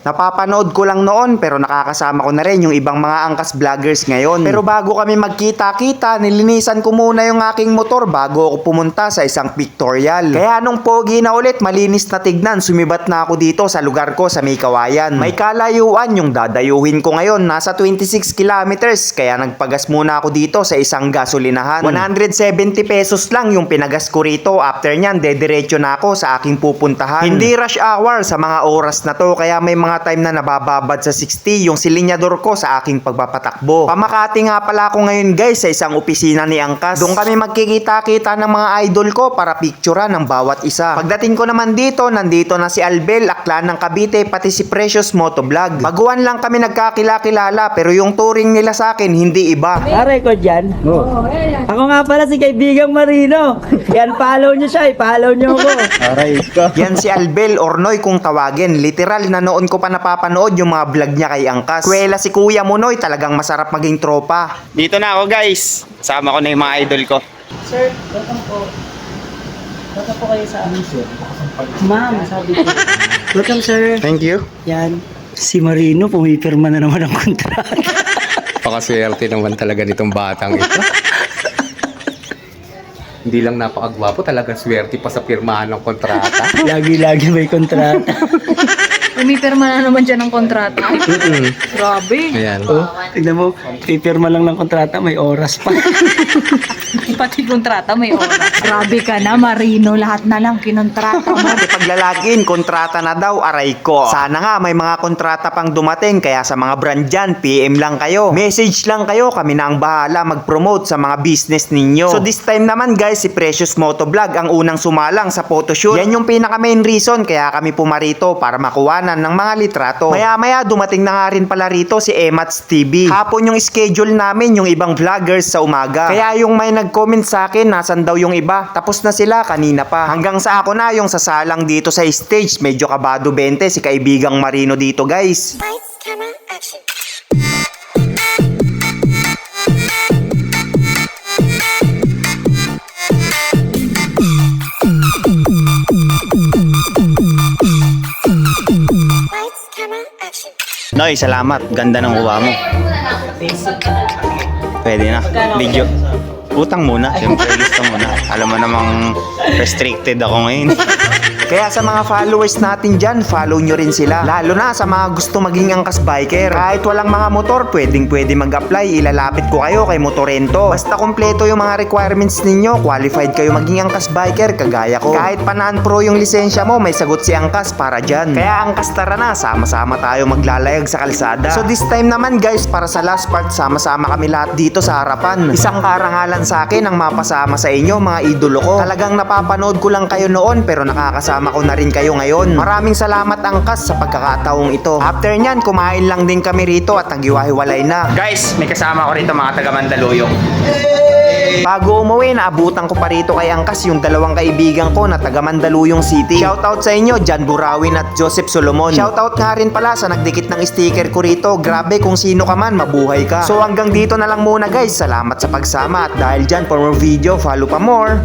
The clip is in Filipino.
Napapanood ko lang noon pero nakakasama ko na rin yung ibang mga angkas vloggers ngayon. Pero bago kami magkita-kita, nilinisan ko muna yung aking motor bago ako pumunta sa isang pictorial. Kaya nung pogi na ulit, malinis na tignan, sumibat na ako dito sa lugar ko sa May Kawayan. May kalayuan yung dadayuhin ko ngayon, nasa 26 kilometers, kaya nagpagas muna ako dito sa isang gasolinahan. 170 pesos lang yung pinagas ko rito. After nyan, dediretso na ako sa aking pupuntahan. Hindi rush hour sa mga oras na to, kaya may mga time na nabababad sa 60 yung silinyador ko sa aking pagpapatakbo. Pamakati nga pala ako ngayon guys sa isang opisina ni Angkas. Doon kami magkikita-kita ng mga idol ko para picturean ng bawat isa. Pagdating ko naman dito, nandito na si Albel, Aklan ng Cavite, pati si Precious Motovlog. Baguhan lang kami nagkakilala pero yung touring nila sa akin hindi iba. Record yan? Oo. Ako nga pala si kaibigang Marino. Yan, follow nyo siya, follow nyo ako. Aray ka. Yan si Albel or Noy kung tawagin. Literal na noon ko pa napapanood yung mga vlog niya kay Angkas. Kuwela si Kuya mo Noy, talagang masarap maging tropa. Dito na ako guys. Sama ko na yung mga idol ko. Sir, welcome po. Welcome po kayo sa amin, sir. Ma'am, sabi ko. Welcome, sir. Thank you. Yan. Si Marino, pumipirma na naman ang kontrata. Pakaswerte naman talaga nitong batang ito. Hindi lang napakagwapo, talagang swerte pa sa pirmahan ng kontrata. Lagi-lagi may kontrata. Umipirma na naman dyan ng kontrata. Grabe. Ayan. Oh, tignan mo, pipirma lang ng kontrata, may oras pa. Pati kontrata may oras. Grabe ka na, Marino. Lahat na lang kinontrata mo. Pati paglalagin, kontrata na daw, aray ko. Sana nga may mga kontrata pang dumating, kaya sa mga brand dyan, PM lang kayo. Message lang kayo, kami na ang bahala mag-promote sa mga business ninyo. So this time naman guys, si Precious Motovlog ang unang sumalang sa photoshoot. Yan yung pinaka main reason kaya kami pumarito para makuwanan ng mga litrato. Maya-maya dumating na nga rin pala rito si Emats TV. Hapon yung schedule namin, yung ibang vloggers sa umaga. Kaya yung may nag-comment sa akin, nasan daw yung iba? Tapos na sila kanina pa. Hanggang sa ako na yung sasalang dito sa stage. Medyo kabado 20 si kaibigang Marino dito guys. Lights, camera, action. Lights, camera, action. Noy, salamat. Ganda ng uwa mo. Pwede na. Video. Utang muna. Siyempre, gusto muna. Alam mo namang restricted ako ngayon. Kaya sa mga followers natin dyan, follow nyo rin sila. Lalo na sa mga gusto maging angkas biker. Kahit walang mga motor, pwede mag-apply. Ilalapit ko kayo kay Motorento. Basta kompleto yung mga requirements ninyo, qualified kayo maging angkas biker, kagaya ko. Kahit panaan pro yung lisensya mo, may sagot si Angkas para dyan. Kaya Angkas, tara na, sama-sama tayo maglalayag sa kalsada. So this time naman guys, para sa last part, sama-sama kami lahat dito sa harapan. Isang karangalan sa akin ang mapasama sa inyo, mga idolo ko. Talagang napapanood ko lang kayo noon, pero nakakasama ko na rin kayo ngayon. Maraming salamat Angkas sa pagkakataong ito. After nyan, kumain lang din kami rito at naghiwa-hiwalay na. Guys, may kasama ko rito mga taga Mandaluyong. Bago umuwi, naabutan ko pa rito kay Angkas yung dalawang kaibigan ko na taga Mandaluyong City. Shoutout sa inyo, Jan Burawin at Joseph Solomon. Shoutout nga rin pala sa nagdikit ng sticker ko rito. Grabe, kung sino ka man, mabuhay ka. So hanggang dito na lang muna guys. Salamat sa pagsama at dahil dyan for more video, follow pa more.